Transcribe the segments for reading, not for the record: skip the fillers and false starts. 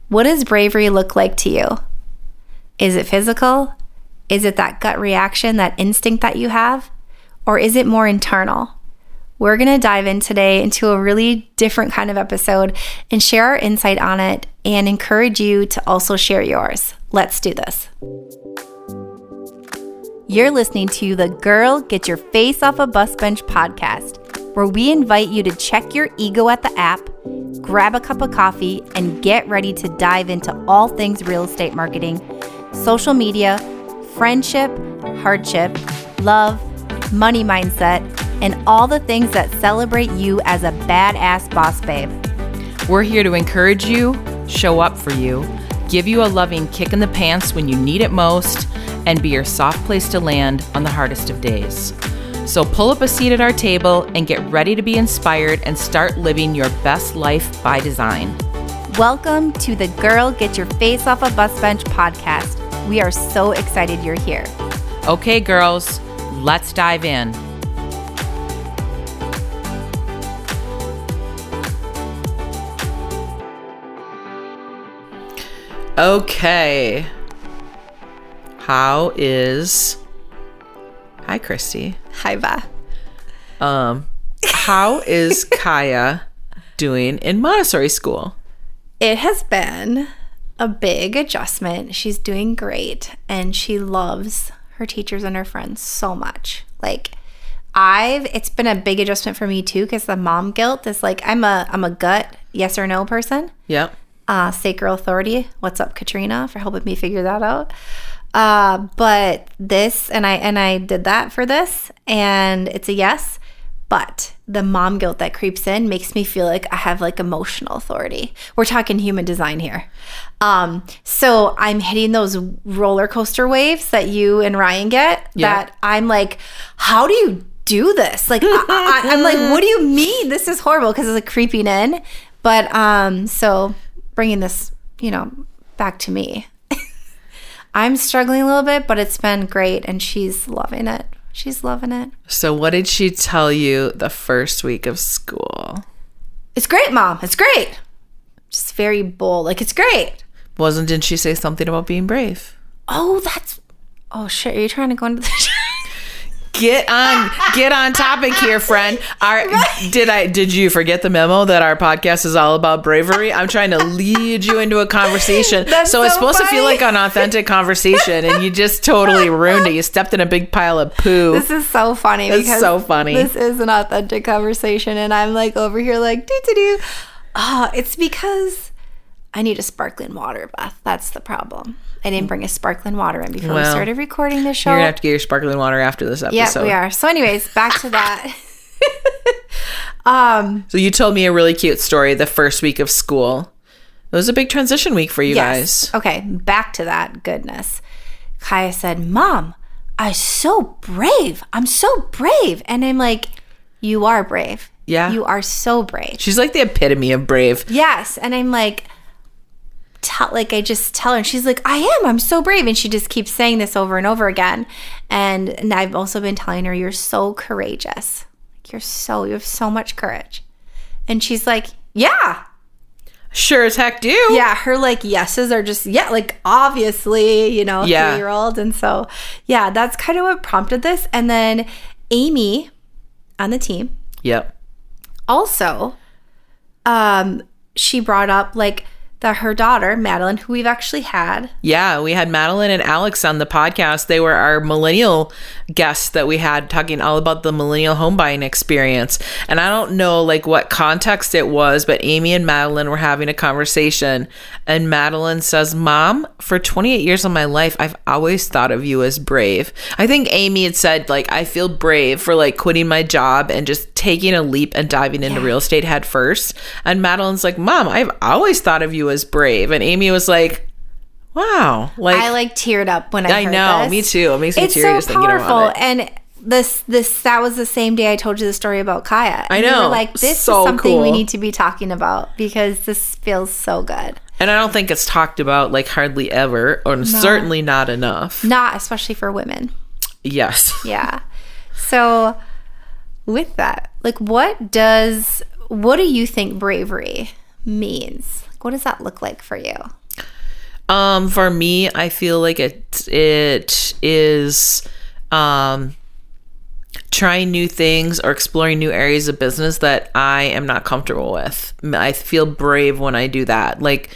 What does bravery look like to you? Is it physical? Is it that gut reaction, that instinct that you have? Or is it more internal? We're going to dive in today into a really different kind of episode and share our insight on it and encourage you to also share yours. Let's do this. You're listening to the Girl, Get Your Face Off a Bus Bench podcast, where we invite you to check your ego at the app, grab a cup of coffee, and get ready to dive into all things real estate marketing, social media, friendship, hardship, love, money mindset, and all the things that celebrate you as a badass boss babe. We're here to encourage you, show up for you, give you a loving kick in the pants when you need it most, and be your soft place to land on the hardest of days. So pull up a seat at our table and get ready to be inspired and start living your best life by design. Welcome to the Girl, Get Your Face Off a Bus Bench podcast. We are so excited you're here. Okay, girls, let's dive in. Okay. Hi, Christy. Hi, Ba. How is Kaya doing in Montessori school? It has been a big adjustment. She's doing great, and she loves her teachers and her friends so much. It's been a big adjustment for me too, because the mom guilt is I'm a gut yes or no person. Yep. Sacral authority. What's up, Katrina, for helping me figure that out. But this, and I did that for this, and it's a yes. But the mom guilt that creeps in makes me feel like I have emotional authority. We're talking human design here. So I'm hitting those roller coaster waves that you and Ryan get. Yeah. That I'm like, how do you do this? I'm like, what do you mean? This is horrible, because it's creeping in. But so bringing this, back to me. I'm struggling a little bit, but it's been great, and she's loving it. She's loving it. So what did she tell you the first week of school? It's great, Mom. It's great. Just very bold. It's great. Didn't she say something about being brave? Oh, shit. Are you trying to go into the Get on topic here, friend. Did you forget the memo that our podcast is all about bravery? I'm trying to lead you into a conversation. So it's supposed to feel like an authentic conversation, and you just totally ruined it. You stepped in a big pile of poo. This is so funny. It's so funny. This is an authentic conversation, and I'm over here doo-doo-doo. It's because I need a sparkling water, Beth. That's the problem. I didn't bring a sparkling water in before we started recording the show. You're going to have to get your sparkling water after this episode. Yeah, we are. So anyways, back to that. So you told me a really cute story the first week of school. It was a big transition week for you guys. Okay, back to that goodness. Kaya said, Mom, I'm so brave. I'm so brave. And I'm like, you are brave. Yeah. You are so brave. She's like the epitome of brave. Yes. And I'm like, I just tell her, and she's like, I'm so brave. And she just keeps saying this over and over again. And I've also been telling her, you're so courageous. You have so much courage. And she's like, yeah. Sure as heck do. Yeah. Her yeses are just, obviously, 3-year-old. And so, yeah, that's kind of what prompted this. And then Amy on the team. Yep. Also, she brought up her daughter, Madeline, who we've actually had. Yeah, we had Madeline and Alex on the podcast. They were our millennial guests that we had talking all about the millennial home buying experience. And I don't know what context it was, but Amy and Madeline were having a conversation. And Madeline says, Mom, for 28 years of my life, I've always thought of you as brave. I think Amy had said, I feel brave for quitting my job and just taking a leap and diving into real estate head first. And Madeline's like, Mom, I've always thought of you as brave. And Amy was like, wow. I teared up when I heard know, this. Me too. It makes me teary just thinking powerful. about it. And that was the same day I told you the story about Kaya. I know. You were this so is something cool. we need to be talking about, because this feels so good. And I don't think it's talked about hardly ever, or certainly not enough. Not especially for women. Yes. Yeah. So with that, what do you think bravery means? What does that look like for you? For me, I feel like it is trying new things or exploring new areas of business that I am not comfortable with. I feel brave when I do that. Like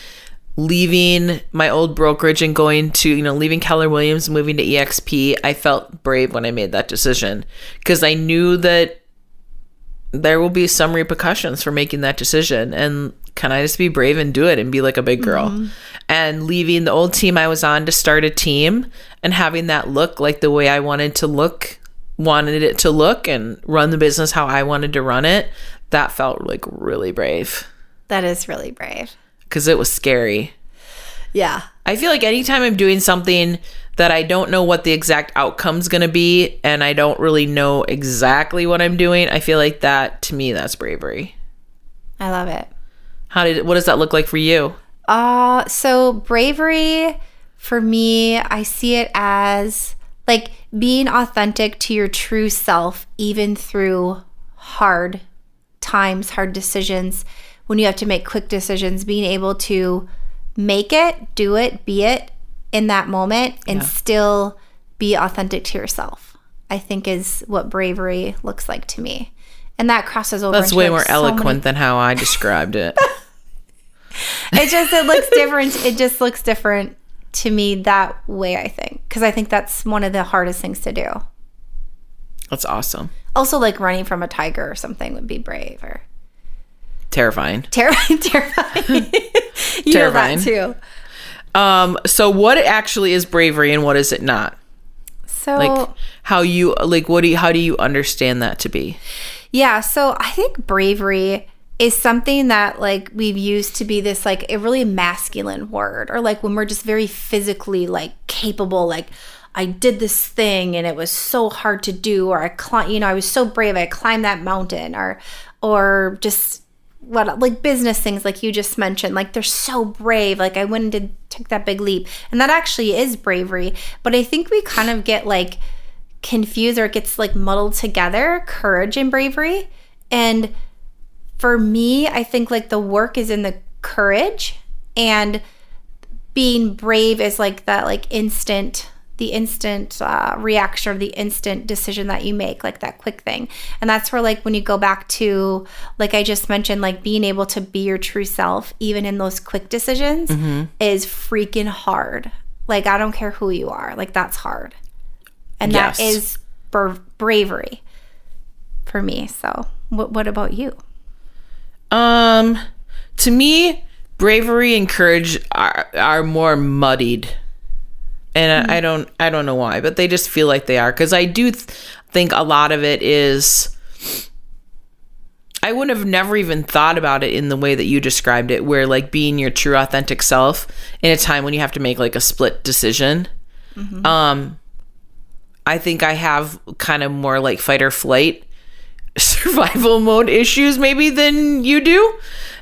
leaving my old brokerage and going to, leaving Keller Williams, moving to EXP, I felt brave when I made that decision because I knew that there will be some repercussions for making that decision. And can I just be brave and do it and be like a big girl? Mm-hmm. And leaving the old team I was on to start a team and having that look like the way I wanted it to look and run the business how I wanted to run it, that felt like really brave. That is really brave. Because it was scary. Yeah. I feel like anytime I'm doing something that I don't know what the exact outcome's going to be and I don't really know exactly what I'm doing, I feel like that, to me, that's bravery. I love it. What does that look like for you? So bravery for me, I see it as like being authentic to your true self, even through hard times, hard decisions, when you have to make quick decisions, being able to make it, do it, be it in that moment and still be authentic to yourself, I think is what bravery looks like to me. And that crosses over. That's way more eloquent than how I described it. It looks different. It just looks different to me that way, I think. Because I think that's one of the hardest things to do. That's awesome. Also, like running from a tiger or something would be brave or... Terrifying. Terrifying. You terrifying. know that too. So what actually is bravery and what is it not? So... Like, how do you understand that to be? Yeah, so I think bravery is something that like we've used to be this like a really masculine word, or like when we're just very physically like capable, like I did this thing and it was so hard to do, or I was so brave I climbed that mountain, or just what like business things like you just mentioned, like they're so brave, like I went and took that big leap, and that actually is bravery. But I think we kind of get like confused, or it gets like muddled together, courage and bravery. And for me, I think like the work is in the courage, and being brave is like that like the instant reaction, or the instant decision that you make, like that quick thing. And that's where like when you go back to like I just mentioned, like being able to be your true self even in those quick decisions is freaking hard. Like I don't care who you are, like that's hard. And that is bravery for me. So what about you? To me, bravery and courage are more muddied. And I don't know why, but they just feel like they are. Because I do think a lot of it is, I would have never even thought about it in the way that you described it, where like being your true authentic self in a time when you have to make like a split decision. I think I have kind of more like fight or flight survival mode issues maybe than you do.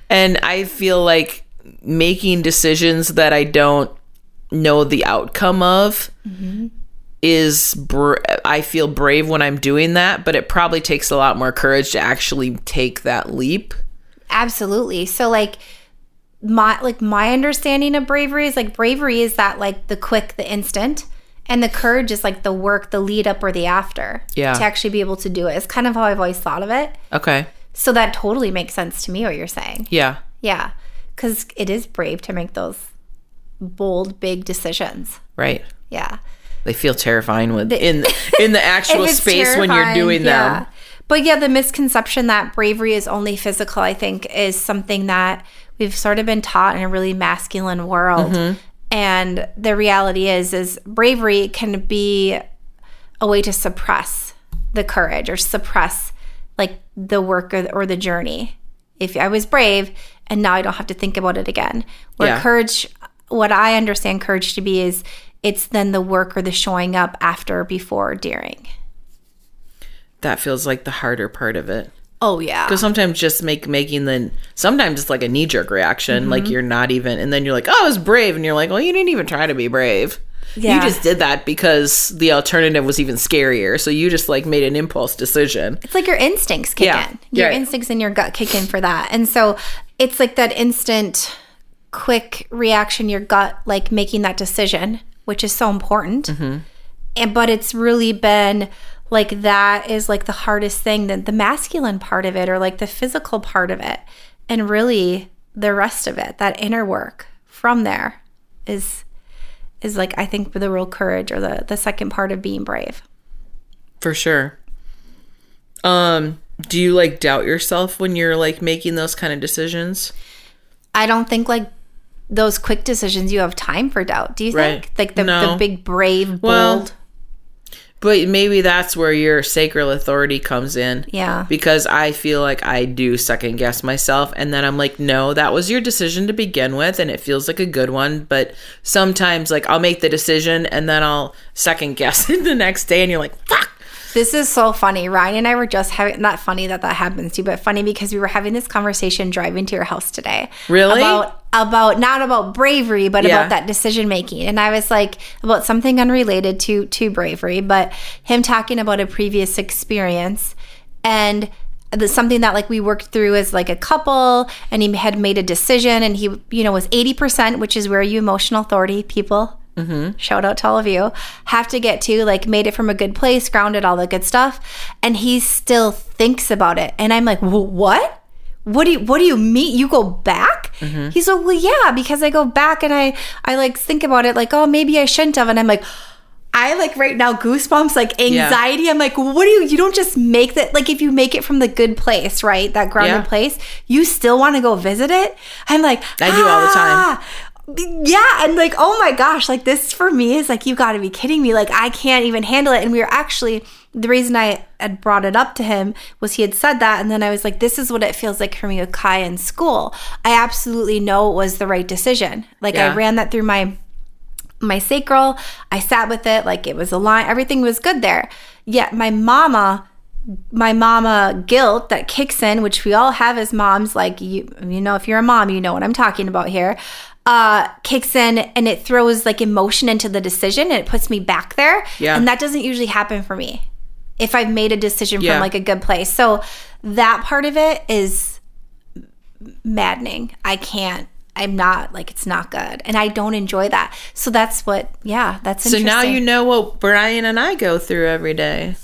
And I feel like making decisions that I don't know the outcome of I feel brave when I'm doing that, but it probably takes a lot more courage to actually take that leap. Absolutely. So like my understanding of bravery is like bravery is that like the quick, the instant, and the courage is like the work, the lead up or the after to actually be able to do it. It's kind of how I've always thought of it. Okay. So that totally makes sense to me what you're saying. Yeah. Yeah. Because it is brave to make those bold, big decisions. Right. Yeah. They feel terrifying in the actual space when you're doing them. But yeah, the misconception that bravery is only physical, I think, is something that we've sort of been taught in a really masculine world. And the reality is bravery can be a way to suppress the courage or suppress like the work or the journey. If I was brave and now I don't have to think about it again. Where courage, what I understand courage to be is it's then the work or the showing up after, before, during. That feels like the harder part of it. Oh, yeah. Because sometimes just sometimes it's like a knee-jerk reaction. Like you're not even, and then you're like, oh, I was brave. And you're like, well, you didn't even try to be brave. Yeah. You just did that because the alternative was even scarier. So you just like made an impulse decision. It's like your instincts kick in. Your instincts and your gut kick in for that. And so it's like that instant quick reaction, your gut, like making that decision, which is so important. But it's really been like, that is like the hardest thing, that the masculine part of it, or like the physical part of it. And really the rest of it, that inner work from there is like, I think, the real courage, or the second part of being brave. For sure. Do you like doubt yourself when you're like making those kind of decisions? I don't think like those quick decisions you have time for doubt. Do you think? Like the big, brave, bold. But maybe that's where your sacral authority comes in. Yeah. Because I feel like I do second guess myself. And then I'm like, no, that was your decision to begin with. And it feels like a good one. But sometimes like I'll make the decision and then I'll second guess it the next day. And you're like, fuck. This is so funny. Ryan and I were just having, not funny that happens to you, but funny because we were having this conversation driving to your house today. Really? About not about bravery, but about that decision making. And I was like, about something unrelated to bravery, but him talking about a previous experience, and something that like we worked through as like a couple, and he had made a decision, and he, was 80%, which is where you emotional authority people, shout out to all of you, have to get to, like, made it from a good place, grounded, all the good stuff, and he still thinks about it. And I'm like, what do you mean you go back? He's like, well, yeah, because I go back and I like think about it, like, oh, maybe I shouldn't have. And I'm like, I like right now goosebumps, like anxiety. I'm like, what do you don't just make that, like, if you make it from the good place, right, that grounded place, you still want to go visit it? I'm like, I do all the time. Yeah. And like, oh my gosh, like, this for me is like, you got to be kidding me. Like, I can't even handle it. And we were actually, the reason I had brought it up to him was he had said that. And then I was like, this is what it feels like for me with Kai in school. I absolutely know it was the right decision. Like, I ran that through my sacral. I sat with it. Like, it was aligned. Everything was good there. Yet my mama guilt that kicks in, which we all have as moms, like, you know, if you're a mom, you know what I'm talking about here, kicks in, and it throws like emotion into the decision, and it puts me back there. Yeah. And that doesn't usually happen for me if I've made a decision from like a good place. So that part of it is maddening. I'm not, like, it's not good. And I don't enjoy that. So that's what, that's interesting. So now you know what Brian and I go through every day.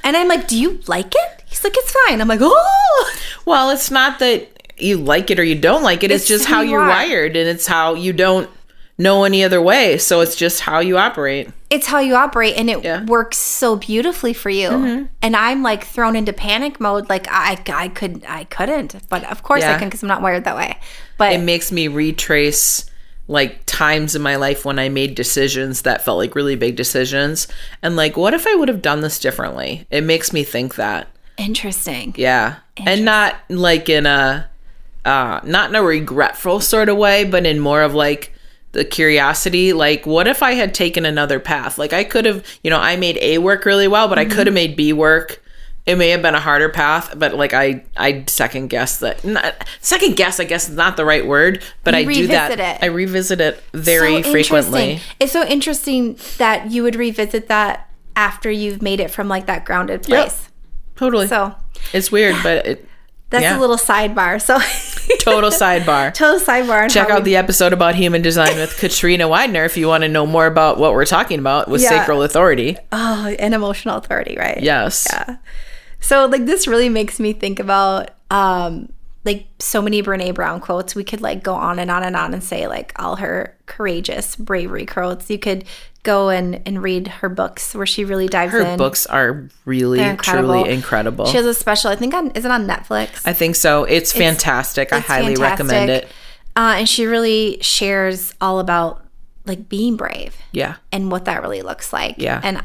And I'm like, do you like it? He's like, it's fine. I'm like, oh. Well, it's not that you like it or you don't like it. It's just how you're wired, and it's how you don't know any other way. So it's just how you operate. It's how you operate, and it works so beautifully for you. And I'm like thrown into panic mode. Like, I couldn't, but of course I can, because I'm not wired that way. But it makes me retrace like times in my life when I made decisions that felt like really big decisions, and like, what if I would have done this differently? It makes me think that. Interesting. Yeah. And not like in a not in a regretful sort of way, but in more of like the curiosity, like, what if I had taken another path? Like, I could have, I made A work really well, but I could have made B work. It may have been a harder path, but like I second guess that. Second guess, I guess, is not the right word, but I do that. I revisit it very frequently. It's so interesting that you would revisit that after you've made it from like that grounded place. Yep. Totally. So it's weird, but that's a little sidebar. So total sidebar. Total sidebar. Check out the episode about human design with Katrina Widener if you want to know more about what we're talking about with sacral authority. Oh, and emotional authority, right? Yes. Yeah. So like, this really makes me think about like so many Brene Brown quotes. We could like go on and on and on and say like all her courageous bravery quotes. You could go and read her books where she really dives in. Her books are really, truly incredible. She has a special, I think, is it on Netflix? I think so. It's fantastic. I highly recommend it. And she really shares all about like being brave. Yeah. And what that really looks like. Yeah. And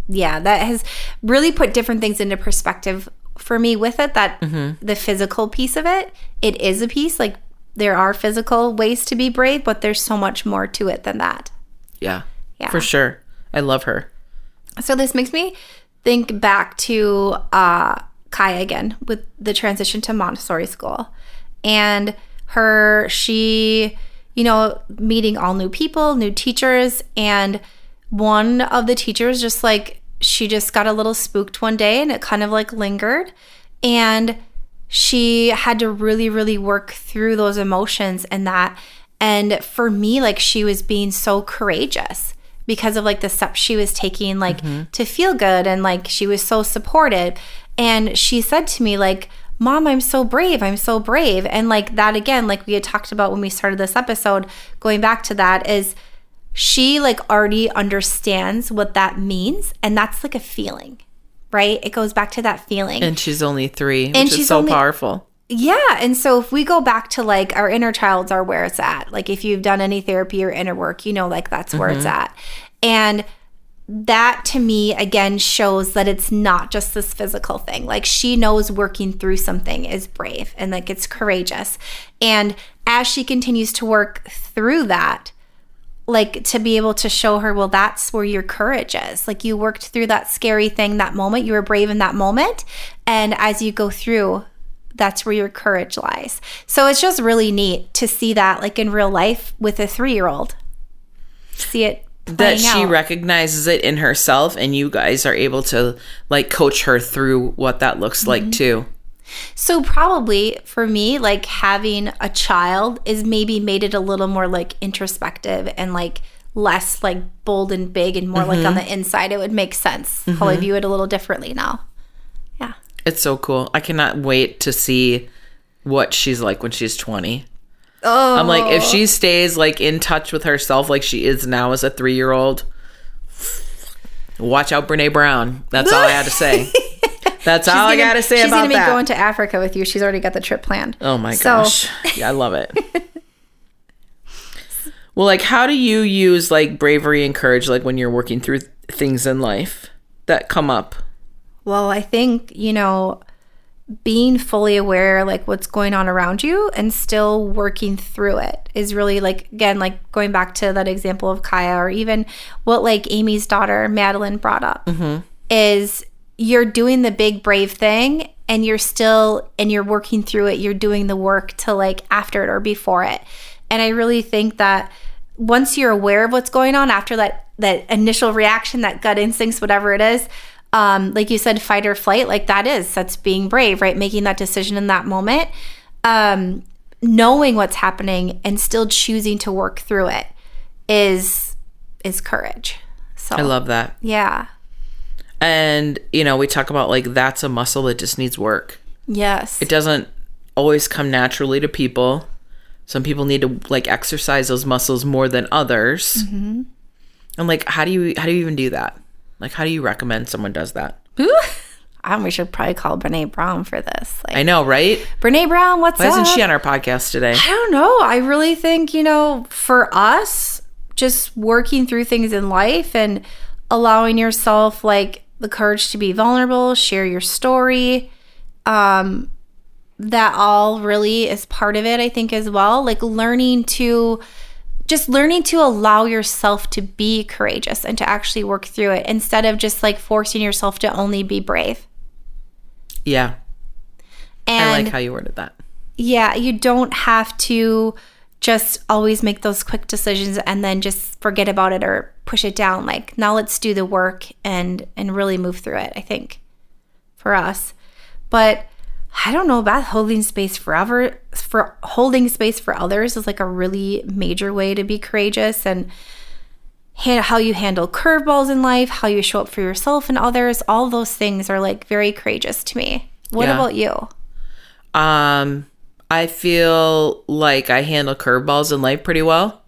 that has really put different things into perspective for me with it, that the physical piece of it is a piece. Like, there are physical ways to be brave, but there's so much more to it than that. Yeah. For sure. I love her. So this makes me think back to Kaya again with the transition to Montessori school, and she meeting all new people, new teachers, and one of the teachers just like, she just got a little spooked one day, and it kind of like lingered, and she had to really, really work through those emotions and that. And for me, like, she was being so courageous because of like the steps she was taking, like to feel good. And like, she was so supported. And she said to me, like, Mom, I'm so brave. I'm so brave. And like that, again, like we had talked about when we started this episode, going back to that, is she like already understands what that means. And that's like a feeling, right? It goes back to that feeling. And she's only 3, which is so powerful. Yeah. And so if we go back to like our inner childs are where it's at. Like if you've done any therapy or inner work, you know, like that's where it's at. And that to me, again, shows that it's not just this physical thing. Like she knows working through something is brave and like it's courageous. And as she continues to work through that, like to be able to show her, well, that's where your courage is. Like you worked through that scary thing, that moment, you were brave in that moment. And as you go through, that's where your courage lies. So it's just really neat to see that like in real life with a 3-year-old. See it that she out. recognizes it in herself, and you guys are able to like coach her through what that looks like too. So probably for me, like having a child is maybe made it a little more like introspective and like less like bold and big and more like on the inside. It would make sense. How I view it a little differently now. Yeah. It's so cool. I cannot wait to see what she's like when she's 20. Oh. I'm like, if she stays like in touch with herself like she is now as a 3-year-old, watch out, Brene Brown. That's all I had to say. That's all I got to say about that. She's going to be going to Africa with you. She's already got the trip planned. Oh my gosh. Yeah, I love it. Well, like, how do you use like bravery and courage like when you're working through things in life that come up? Well, I think, you know, being fully aware like what's going on around you and still working through it is really like, again, like going back to that example of Kaya, or even what like Amy's daughter Madeline brought up, is you're doing the big brave thing and you're working through it. You're doing the work to like after it or before it. And I really think that once you're aware of what's going on after that initial reaction, that gut instincts, whatever it is, like you said, fight or flight, like that's being brave, right? Making that decision in that moment, knowing what's happening and still choosing to work through it is courage. So I love that. Yeah. And, you know, we talk about like, that's a muscle that just needs work. Yes. It doesn't always come naturally to people. Some people need to like exercise those muscles more than others. And like, how do you even do that? Like, how do you recommend someone does that? We should probably call Brene Brown for this. Like, I know, right? Brene Brown, what's up? Why isn't she on our podcast today? I don't know. I really think, you know, for us, just working through things in life and allowing yourself like the courage to be vulnerable, share your story, that all really is part of it, I think, as well. Like learning to allow yourself to be courageous and to actually work through it instead of just like forcing yourself to only be brave. Yeah. And I like how you worded that. Yeah, you don't have to just always make those quick decisions and then just forget about it or push it down. Like, now let's do the work and really move through it, I think, for us. But I don't know about holding space forever. For holding space for others is like a really major way to be courageous, and how you handle curveballs in life, how you show up for yourself and others. All those things are like very courageous to me. What about you? I feel like I handle curveballs in life pretty well.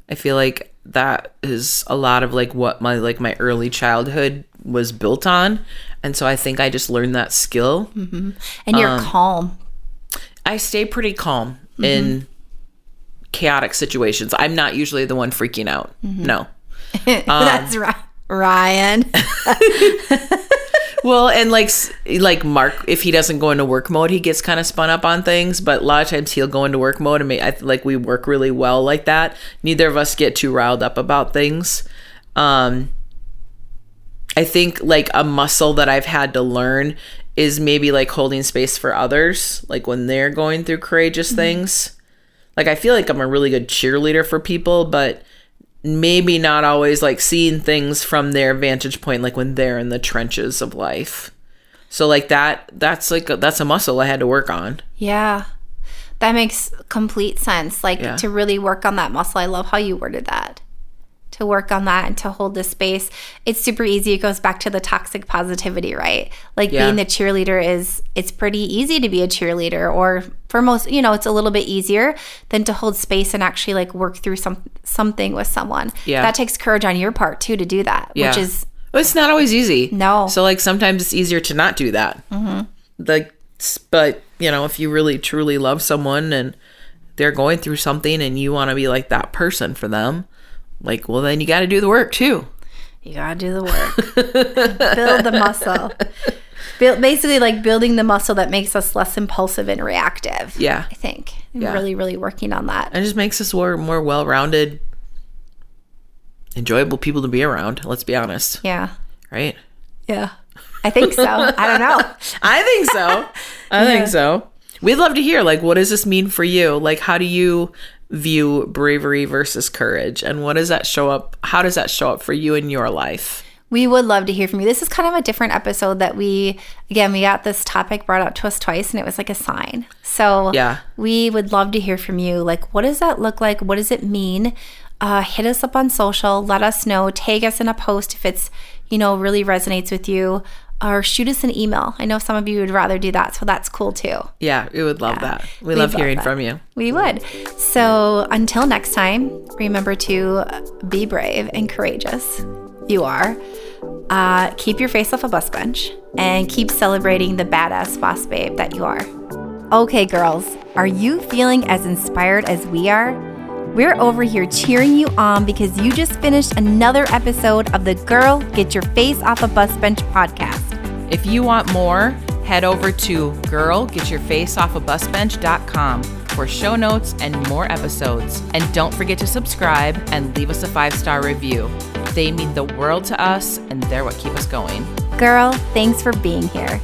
I feel like that is a lot of like what my early childhood was built on. And so I think I just learned that skill. And you're calm. I stay pretty calm in chaotic situations. I'm not usually the one freaking out. No. That's right, Ryan. Well, and like Mark, if he doesn't go into work mode, he gets kind of spun up on things. But a lot of times he'll go into work mode, and I feel like we work really well like that. Neither of us get too riled up about things. I think like a muscle that I've had to learn is maybe like holding space for others, like when they're going through courageous things. Like I feel like I'm a really good cheerleader for people, but maybe not always like seeing things from their vantage point, like when they're in the trenches of life. So like that's a muscle I had to work on. Yeah. That makes complete sense. Like to really work on that muscle. I love how you worded that. To work on that and to hold the space. It's super easy. It goes back to the toxic positivity, right? Like being the cheerleader it's pretty easy to be a cheerleader, or for most, it's a little bit easier than to hold space and actually like work through something with someone. Yeah. That takes courage on your part too to do that, which is... It's not always easy. No. So like sometimes it's easier to not do that. Mm-hmm. But if you really truly love someone and they're going through something and you want to be like that person for them, like, well, then you got to do the work too. You got to do the work. Build the muscle. Basically like building the muscle that makes us less impulsive and reactive. Yeah. I think. Really, really working on that. It just makes us more well-rounded, enjoyable people to be around. Let's be honest. Yeah. Right? Yeah. I think so. I don't know. I think so. I think so. We'd love to hear, like, what does this mean for you? Like, how do you view bravery versus courage? And what does that show up? How does that show up for you in your life? We would love to hear from you. This is kind of a different episode that we got this topic brought up to us twice and it was like a sign. So we would love to hear from you. Like, what does that look like? What does it mean? Hit us up on social. Let us know. Tag us in a post if it's, really resonates with you. Or shoot us an email. I know some of you would rather do that, so that's cool too. Yeah, we would love that. We love hearing from you. We would. So until next time, remember to be brave and courageous. You are. Keep your face off a bus bench and keep celebrating the badass boss babe that you are. Okay, girls, are you feeling as inspired as we are? We're over here cheering you on because you just finished another episode of the Girl, Get Your Face Off a Bus Bench podcast. If you want more, head over to girlgetyourfaceoffabusbench.com for show notes and more episodes. And don't forget to subscribe and leave us a 5-star review. They mean the world to us and they're what keep us going. Girl, thanks for being here.